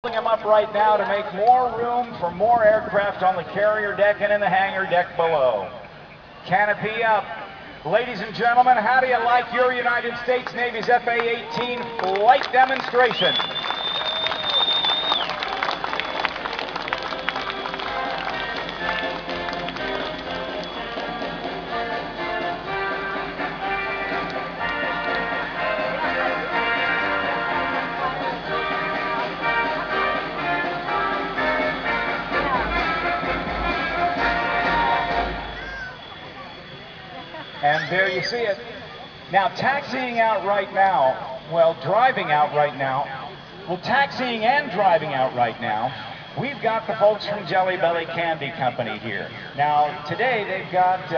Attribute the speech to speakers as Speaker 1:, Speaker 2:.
Speaker 1: Them up right now to make more room for more aircraft on the carrier deck and in the hangar deck below. Canopy up. Ladies and gentlemen, how do you like your United States Navy's FA-18 flight demonstration? And there you see it. Now, taxiing out right now, well, driving out right now, well, taxiing and driving out right now, we've got the folks from Jelly Belly Candy Company here. Now, today they've got